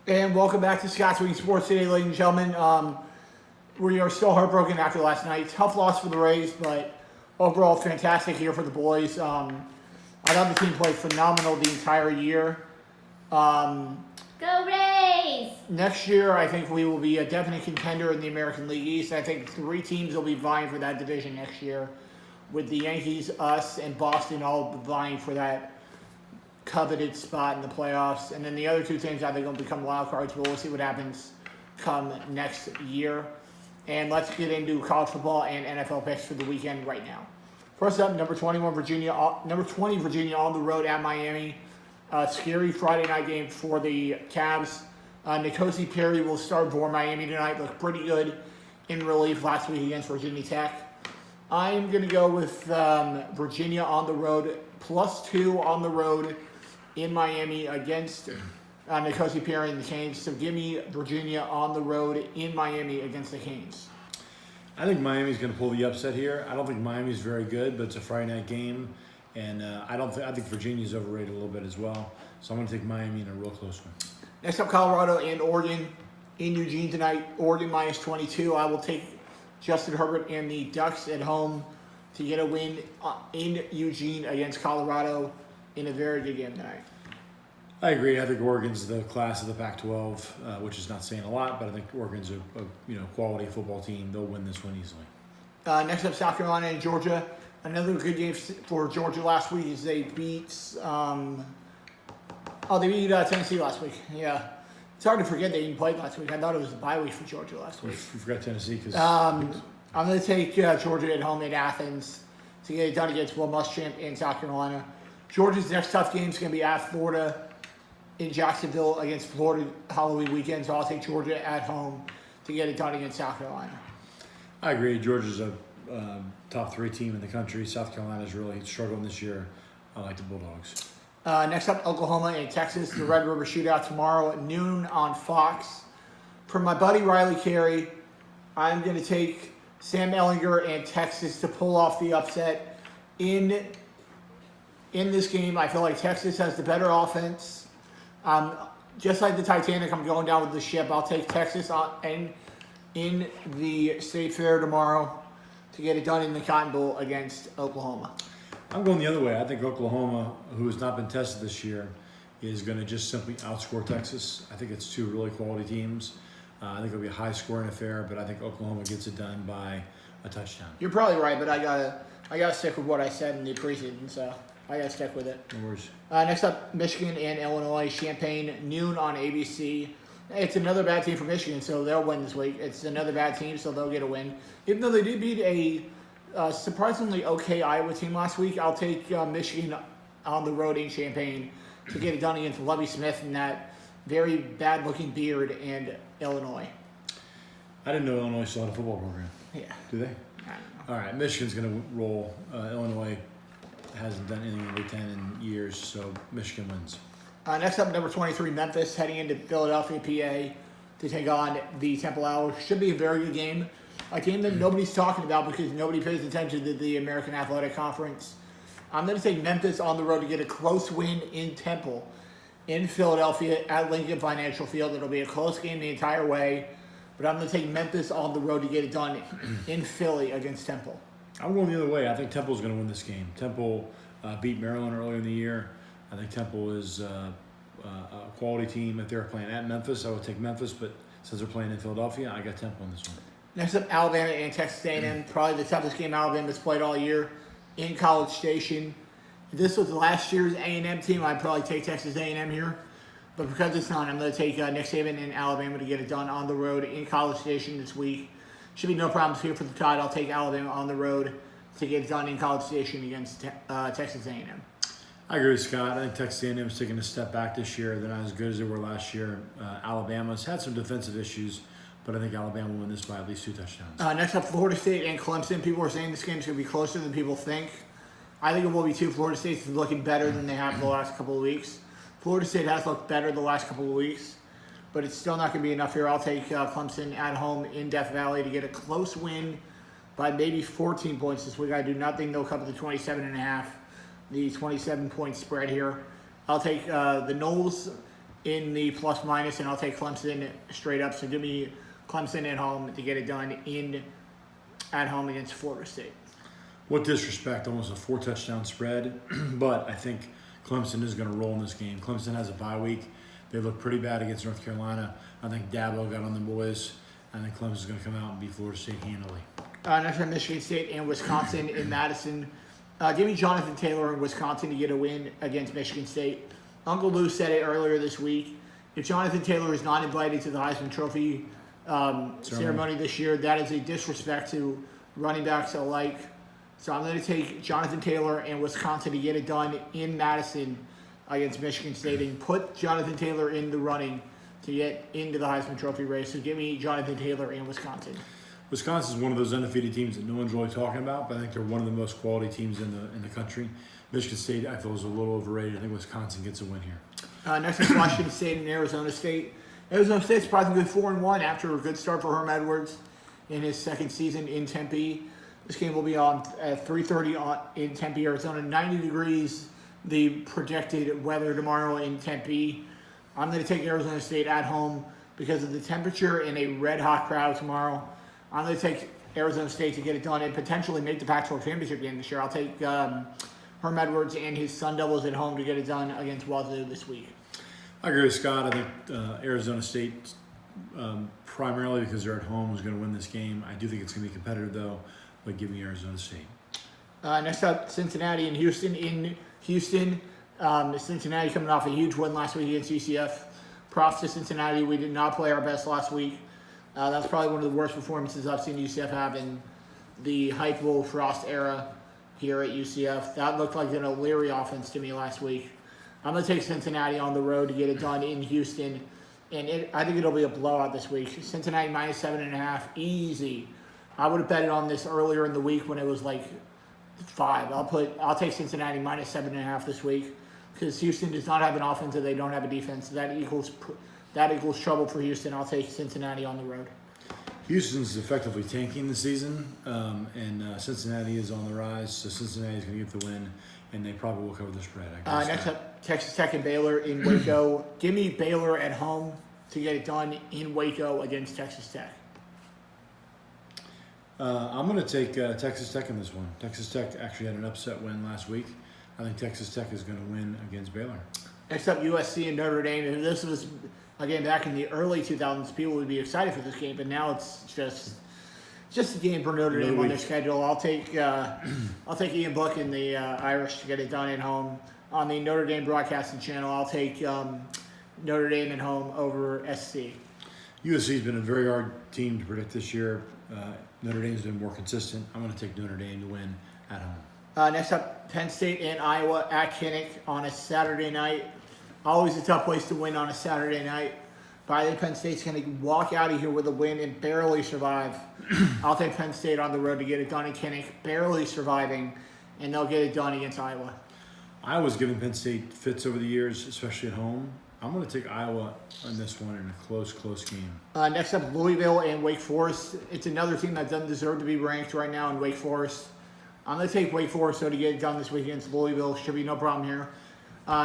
And welcome back to Scott's Wing Sports today, ladies and gentlemen. We are still heartbroken after last night. Tough loss for the Rays, but overall fantastic year for the boys. I thought the team played phenomenal the entire year. Go Rays! Next year, I think we will be a definite contender in the American League East. I think 3 teams will be vying for that division next year, with the Yankees, us, and Boston all vying for that coveted spot in the playoffs. And then the other 2 teams, I think, will become wild cards, but we'll see what happens come next year. And let's get into college football and NFL picks for the weekend right now. First up, number 20 Virginia on the road at Miami. Scary Friday night game for the Cavs. N'Kosi Perry will start for Miami tonight. Looked pretty good in relief last week against Virginia Tech. I'm going to go with Virginia on the road, +2 on the road in Miami against N'Kosi Perry and the Canes. So give me Virginia on the road in Miami against the Canes. I think Miami's going to pull the upset here. I don't think Miami's very good, but it's a Friday night game, and I think Virginia's overrated a little bit as well. So I'm going to take Miami in a real close one. Next up, Colorado and Oregon in Eugene tonight. Oregon -22. I will take Justin Herbert and the Ducks at home to get a win in Eugene against Colorado in a very good game tonight. I agree. I think Oregon's the class of the Pac-12, which is not saying a lot, but I think Oregon's a quality football team. They'll win this one easily. Next up, South Carolina and Georgia. Another good game for Georgia last week is they beat Tennessee last week. Yeah. It's hard to forget they even played last week. I thought it was a bye week for Georgia last week. You forgot Tennessee because I'm going to take Georgia at home in Athens to get it done against Will Muschamp in South Carolina. Georgia's next tough game is going to be at Florida in Jacksonville against Florida Halloween weekend. So I'll take Georgia at home to get it done against South Carolina. I agree. Georgia's a top 3 team in the country. South Carolina's really struggling this year. I like the Bulldogs. Next up, Oklahoma and Texas, the Red River Shootout tomorrow at noon on Fox. For my buddy Riley Carey, I'm going to take Sam Ehlinger and Texas to pull off the upset in this game. I feel like Texas has the better offense. Just like the Titanic, I'm going down with the ship. I'll take Texas in the State Fair tomorrow to get it done in the Cotton Bowl against Oklahoma. I'm going the other way. I think Oklahoma, who has not been tested this year, is going to just simply outscore Texas. I think it's 2 really quality teams. I think it'll be a high-scoring affair, but I think Oklahoma gets it done by a touchdown. You're probably right, but I gotta stick with what I said in the preseason, so I gotta stick with it. No worries. Next up, Michigan and Illinois, Champaign, noon on ABC. It's another bad team for Michigan, so they'll win this week. It's another bad team, so they'll get a win. Even though they did beat a surprisingly okay Iowa team last week, I'll take Michigan on the road in Champaign to get it done against Lovie Smith and that very bad-looking beard and Illinois. I didn't know Illinois still had a football program. Yeah. Do they? I don't know. All right, Michigan's going to roll. Illinois hasn't done anything in Big Ten in years, so Michigan wins. Next up, number 23, Memphis, heading into Philadelphia, PA, to take on the Temple Owls. Should be a very good game. A game that nobody's talking about because nobody pays attention to the American Athletic Conference. I'm going to take Memphis on the road to get a close win in Temple, in Philadelphia, at Lincoln Financial Field. It'll be a close game the entire way, but I'm going to take Memphis on the road to get it done in Philly against Temple. I'm going the other way. I think Temple's going to win this game. Temple beat Maryland earlier in the year. I think Temple is a quality team. If they're playing at Memphis, I would take Memphis, but since they're playing in Philadelphia, I got Temple in this one. Next up, Alabama and Texas A&M. Probably the toughest game Alabama's played all year in College Station. If this was last year's A&M team, I'd probably take Texas A&M here. But because it's not, I'm going to take Nick Saban and Alabama to get it done on the road in College Station this week. Should be no problems here for the Tide. I'll take Alabama on the road to get it done in College Station against Texas A&M. I agree with Scott. I think Texas A&M is taking a step back this year. They're not as good as they were last year. Alabama's had some defensive issues, but I think Alabama will win this by at least 2 touchdowns. Next up, Florida State and Clemson. People are saying this game's going to be closer than people think. I think it will be too. Florida State's looking better than they have the last couple of weeks. Florida State has looked better the last couple of weeks, but it's still not going to be enough here. I'll take Clemson at home in Death Valley to get a close win by maybe 14 points this week. I do not think they'll cover the 27.5, the 27-point spread here. I'll take the Noles in the plus minus, and I'll take Clemson straight up. So give me Clemson at home to get it done at home against Florida State. What disrespect, almost a 4-touchdown spread, but I think Clemson is going to roll in this game. Clemson has a bye week. They look pretty bad against North Carolina. I think Dabo got on the boys. I think Clemson's going to come out and beat Florida State handily. Next on Michigan State and Wisconsin in Madison. Give me Jonathan Taylor in Wisconsin to get a win against Michigan State. Uncle Lou said it earlier this week. If Jonathan Taylor is not invited to the Heisman Trophy ceremony this year, that is a disrespect to running backs alike. So I'm going to take Jonathan Taylor and Wisconsin to get it done in Madison against Michigan State and put Jonathan Taylor in the running to get into the Heisman Trophy race. So give me Jonathan Taylor and Wisconsin. Wisconsin is one of those undefeated teams that no one's really talking about, but I think they're one of the most quality teams in the country. Michigan State, I feel, is a little overrated. I think Wisconsin gets a win here. Next is Washington State and Arizona State. Arizona State's probably good 4-1 after a good start for Herm Edwards in his second season in Tempe. This game will be on at 3:30 in Tempe, Arizona. 90 degrees, the projected weather tomorrow in Tempe. I'm going to take Arizona State at home because of the temperature and a red-hot crowd tomorrow. I'm going to take Arizona State to get it done and potentially make the Pac-12 championship game this year. I'll take Herm Edwards and his Sun Devils at home to get it done against Wazoo this week. I agree with Scott. I think Arizona State, primarily because they're at home, is going to win this game. I do think it's going to be competitive, though, but give me Arizona State. Next up, Cincinnati and Houston. In Houston, Cincinnati coming off a huge win last week against UCF. Props to Cincinnati. We did not play our best last week. That's probably one of the worst performances I've seen UCF have in the Hype Will Frost era here at UCF. That looked like an O'Leary offense to me last week. I'm going to take Cincinnati on the road to get it done in Houston. And I think it'll be a blowout this week. Cincinnati minus 7.5, easy. I would have bet it on this earlier in the week when it was like 5. I'll take Cincinnati minus 7.5 this week because Houston does not have an offense and they don't have a defense. That equals trouble for Houston. I'll take Cincinnati on the road. Houston's effectively tanking the season, and Cincinnati is on the rise, so Cincinnati's going to get the win, and they probably will cover the spread. Next up, Texas Tech and Baylor in Waco. Give me Baylor at home to get it done in Waco against Texas Tech. I'm going to take Texas Tech in this one. Texas Tech actually had an upset win last week. I think Texas Tech is going to win against Baylor. Next up, USC and Notre Dame. And this was, again, back in the early 2000s, people would be excited for this game, but now it's just a game for Notre Dame on their schedule. I'll take Ian Book and the Irish to get it done at home. On the Notre Dame broadcasting channel, I'll take Notre Dame at home over SC. USC's been a very hard team to predict this year. Notre Dame's been more consistent. I'm going to take Notre Dame to win at home. Next up, Penn State and Iowa at Kinnick on a Saturday night. Always a tough place to win on a Saturday night. But I think Penn State's going to walk out of here with a win and barely survive. I'll take Penn State on the road to get it done in Kinnick, barely surviving, and they'll get it done against Iowa. Iowa's given Penn State fits over the years, especially at home. I'm going to take Iowa on this one in a close game. Next up, Louisville and Wake Forest. It's another team that doesn't deserve to be ranked right now in Wake Forest. I'm going to take Wake Forest so to get it done this week against Louisville. Should be no problem here.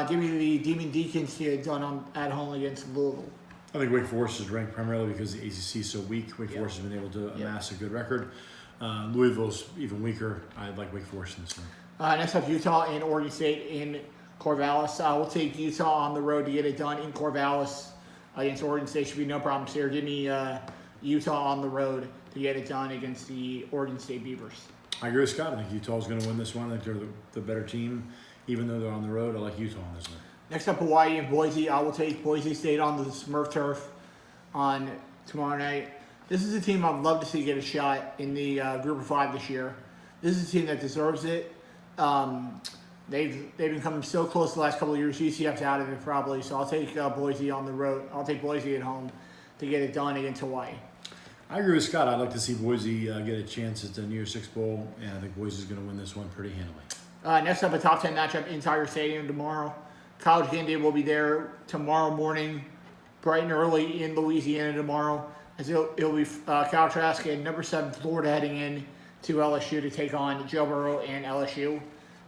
Give me the Demon Deacons to get it done at home against Louisville. I think Wake Forest is ranked primarily because the ACC is so weak. Wake Forest has been able to amass a good record. Louisville's even weaker. I like Wake Forest in this one. Next up, Utah and Oregon State in Corvallis. I will take Utah on the road to get it done in Corvallis against Oregon State. Should be no problems here. Give me Utah on the road to get it done against the Oregon State Beavers. I agree with Scott. I think Utah's going to win this one. I think they're the better team. Even though they're on the road, I like Utah on this one. Next up, Hawaii and Boise. I will take Boise State on the Smurf turf on tomorrow night. This is a team I'd love to see get a shot in the Group of 5 this year. This is a team that deserves it. They've been coming so close the last couple of years. UCF's out of it probably, so I'll take Boise on the road. I'll take Boise at home to get it done against Hawaii. I agree with Scott. I'd like to see Boise get a chance at the New Year's Six Bowl, and I think Boise's going to win this one pretty handily. Next up, a top 10 matchup in Tiger Stadium tomorrow. College Game Day will be there tomorrow morning, bright and early in Louisiana tomorrow. As it'll be Kyle Trask and number 7 Florida heading in to LSU to take on Joe Burrow and LSU.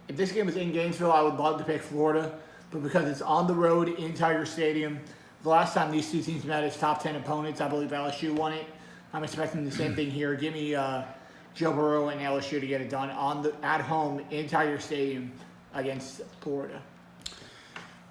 If this game was in Gainesville, I would love to pick Florida, but because it's on the road in Tiger Stadium, The last time these two teams met as top 10 opponents, I believe LSU won it. I'm expecting the same thing here. Give me Joe Burrow and LSU to get it done at home in Tiger Stadium against Florida.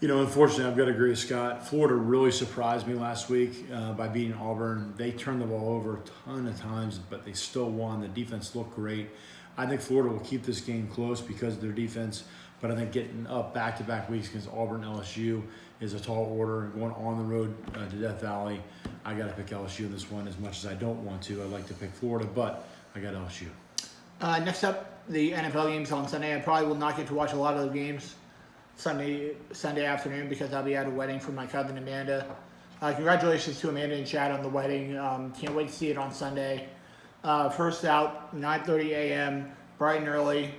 Unfortunately, I've got to agree with Scott. Florida really surprised me last week by beating Auburn. They turned the ball over a ton of times, but they still won. The defense looked great. I think Florida will keep this game close because of their defense, but I think getting up back-to-back weeks against Auburn and LSU is a tall order. Going on the road to Death Valley, I got to pick LSU in this one as much as I don't want to. I'd like to pick Florida, but I got LSU. Next up, the NFL games on Sunday. I probably will not get to watch a lot of the games Sunday afternoon because I'll be at a wedding for my cousin Amanda. Congratulations to Amanda and Chad on the wedding. Can't wait to see it on Sunday. First out, 9:30 a.m., bright and early.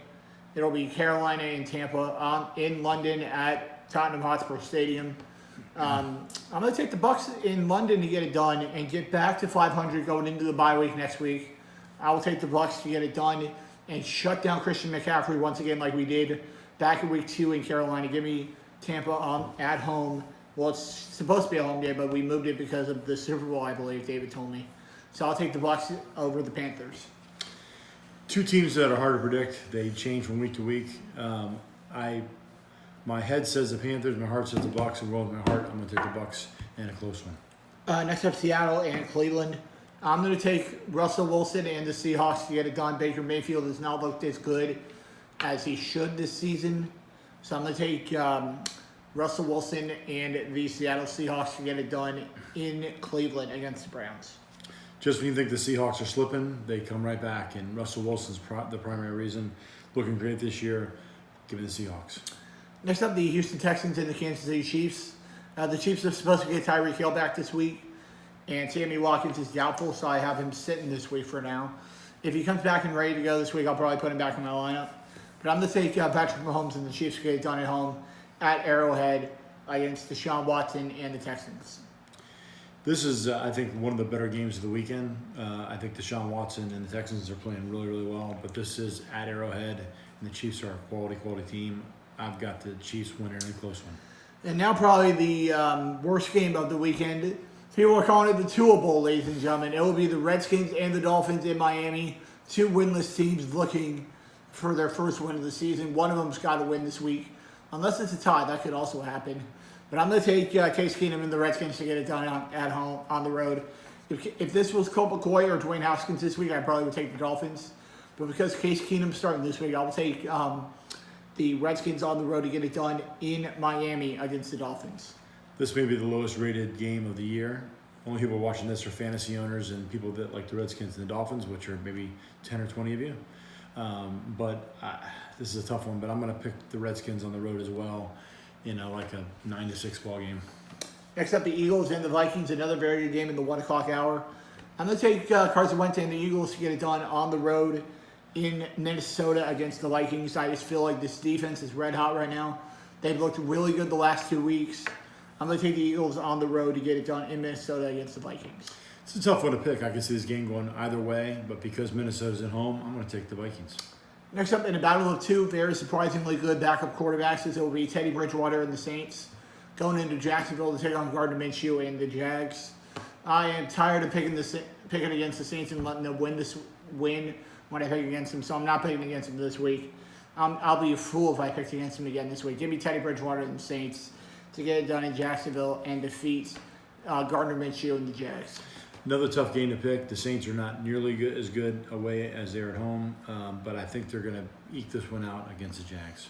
It'll be Carolina and Tampa in London at Tottenham Hotspur Stadium. I'm going to take the Bucks in London to get it done and get back to 500 going into the bye week next week. I will take the Bucks to get it done and shut down Christian McCaffrey once again like we did back in week 2 in Carolina. Give me Tampa at home. Well, it's supposed to be a home game, but we moved it because of the Super Bowl, I believe, David told me. So I'll take the Bucks over the Panthers. Two teams that are hard to predict. They change from week to week. My head says the Panthers, my heart says the Bucks, and roll with my heart, I'm going to take the Bucks and a close one. Next up, Seattle and Cleveland. I'm going to take Russell Wilson and the Seahawks to get it done. Baker Mayfield has not looked as good as he should this season. So I'm going to take Russell Wilson and the Seattle Seahawks to get it done in Cleveland against the Browns. Just when you think the Seahawks are slipping, they come right back, and Russell Wilson's the primary reason. Looking great this year. Give me the Seahawks. Next up, the Houston Texans and the Kansas City Chiefs. The Chiefs are supposed to get Tyreek Hill back this week, and Sammy Watkins is doubtful, so I have him sitting this week for now. If he comes back and ready to go this week, I'll probably put him back in my lineup. But I'm going to take Patrick Mahomes and the Chiefs to get it done at home at Arrowhead against Deshaun Watson and the Texans. This is, I think, one of the better games of the weekend. I think Deshaun Watson and the Texans are playing really, really well. But this is at Arrowhead, and the Chiefs are a quality team. I've got the Chiefs winning in a close one. And now probably the worst game of the weekend. People are calling it the Tua Bowl, ladies and gentlemen. It will be the Redskins and the Dolphins in Miami. Two winless teams looking for their first win of the season. One of them's got to win this week. Unless it's a tie, that could also happen. But I'm going to take Case Keenum and the Redskins to get it done at home, on the road. If this was Colt McCoy or Dwayne Haskins this week, I probably would take the Dolphins. But because Case Keenum's starting this week, I will take the Redskins on the road to get it done in Miami against the Dolphins. This may be the lowest rated game of the year. Only people watching this are fantasy owners and people that like the Redskins and the Dolphins, which are maybe 10 or 20 of you. This is a tough one, but I'm going to pick the Redskins on the road as well in like a 9-6 ball game. Next up, the Eagles and the Vikings, another very good game in the 1 o'clock hour. I'm going to take Carson Wentz and the Eagles to get it done on the road in Minnesota against the Vikings. I just feel like this defense is red hot right now. They've looked really good the last 2 weeks. I'm going to take the Eagles on the road to get it done in Minnesota against the Vikings. It's a tough one to pick. I can see this game going either way, but because Minnesota's at home, I'm going to take the Vikings. Next up, in a battle of two very surprisingly good backup quarterbacks, it will be Teddy Bridgewater and the Saints going into Jacksonville to take on Gardner Minshew and the Jags. I am tired of picking against the Saints and letting them win when I pick against them, so I'm not picking against them this week. I'll be a fool if I picked against them again this week. Give me Teddy Bridgewater and the Saints to get it done in Jacksonville and defeat Gardner Minshew and the Jags. Another tough game to pick. The Saints are not nearly as good away as they're at home, but I think they're going to eke this one out against the Jags.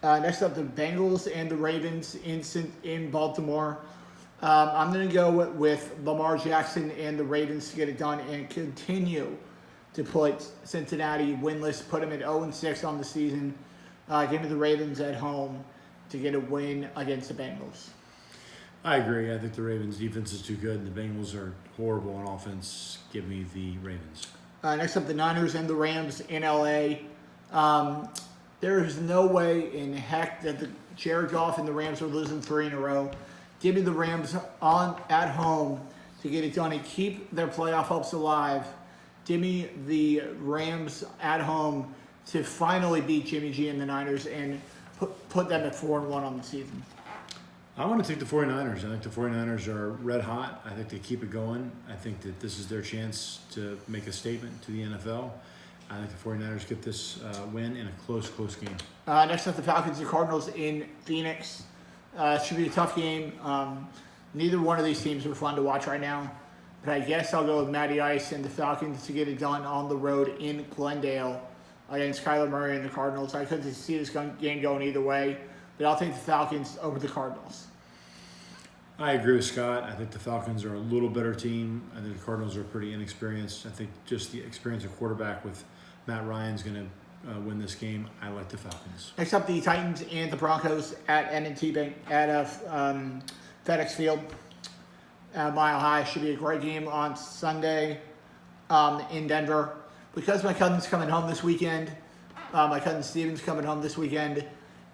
Next up, the Bengals and the Ravens in Baltimore. I'm going to go with Lamar Jackson and the Ravens to get it done and continue to put Cincinnati winless, put them at 0-6 on the season. Give me the Ravens at home to get a win against the Bengals. I agree. I think the Ravens' defense is too good, and the Bengals are horrible on offense. Give me the Ravens. Next up, the Niners and the Rams in L.A. There is no way in heck that the Jared Goff and the Rams are losing 3 in a row. Give me the Rams at home to get it done and keep their playoff hopes alive. Give me the Rams at home to finally beat Jimmy G and the Niners and put them at 4-1 on the season. I want to take the 49ers. I think the 49ers are red hot. I think they keep it going. I think that this is their chance to make a statement to the NFL. I think the 49ers get this win in a close game. Next up, the Falcons and Cardinals in Phoenix. It should be a tough game. Neither one of these teams are fun to watch right now. But I guess I'll go with Matty Ice and the Falcons to get it done on the road in Glendale against Kyler Murray and the Cardinals. I couldn't see this game going either way, but I'll take the Falcons over the Cardinals. I agree with Scott. I think the Falcons are a little better team. I think the Cardinals are pretty inexperienced. I think just the experience of quarterback with Matt Ryan's going to win this game. I like the Falcons. Next up, the Titans and the Broncos at M&T Bank at FedEx Field. Mile High should be a great game on Sunday in Denver. Because my cousin's coming home this weekend, my cousin Steven's coming home this weekend,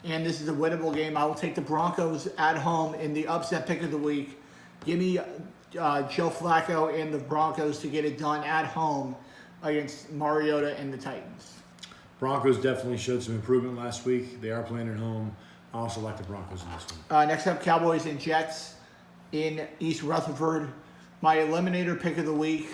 and this is a winnable game, I will take the Broncos at home in the upset pick of the week. Give me Joe Flacco and the Broncos to get it done at home against Mariota and the Titans. Broncos definitely showed some improvement last week. They are playing at home. I also like the Broncos in this one. Next up, Cowboys and Jets in East Rutherford. My eliminator pick of the week.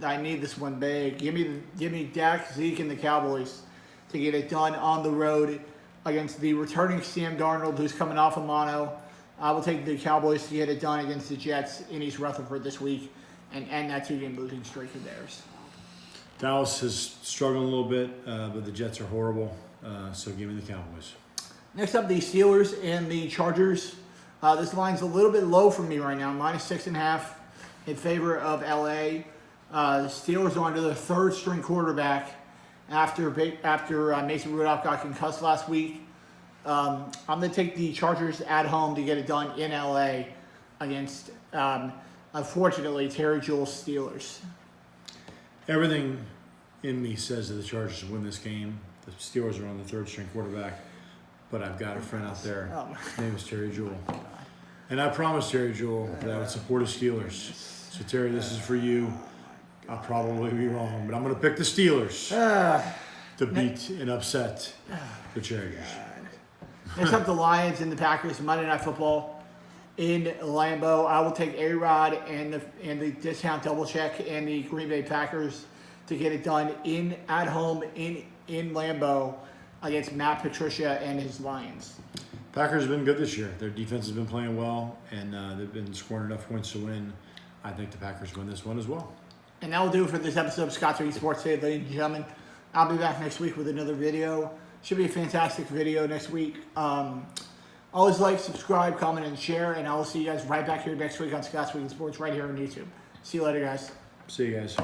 I need this one big. Give me Dak, Zeke, and the Cowboys to get it done on the road against the returning Sam Darnold, who's coming off a mono. I will take the Cowboys to get it done against the Jets in East Rutherford this week and end that 2-game losing streak of theirs. Dallas has struggled a little bit, but the Jets are horrible, so give me the Cowboys. Next up, the Steelers and the Chargers. This line's a little bit low for me right now, -6.5 in favor of LA. The Steelers are under their third-string quarterback after Mason Rudolph got concussed last week. I'm going to take the Chargers at home to get it done in LA against, unfortunately, Terry Jewell's Steelers. Everything in me says that the Chargers will win this game. The Steelers are on the third-string quarterback, but I've got a friend out there. His name is Terry Jewell. And I promised Terry Jewell that I would support his Steelers. So, Terry, this is for you. I'll probably be wrong, but I'm going to pick the Steelers to beat and upset the Chargers. Next up, the Lions and the Packers, Monday Night Football in Lambeau. I will take A-Rod and the discount double check and the Green Bay Packers to get it done at home in Lambeau against Matt Patricia and his Lions. Packers have been good this year. Their defense has been playing well, and they've been scoring enough points to win. I think the Packers win this one as well. And that will do it for this episode of Scott's Reading Sports today, ladies and gentlemen. I'll be back next week with another video. Should be a fantastic video next week. Always like, subscribe, comment, and share, and I will see you guys right back here next week on Scott's Reading Sports right here on YouTube. See you later, guys. See you guys.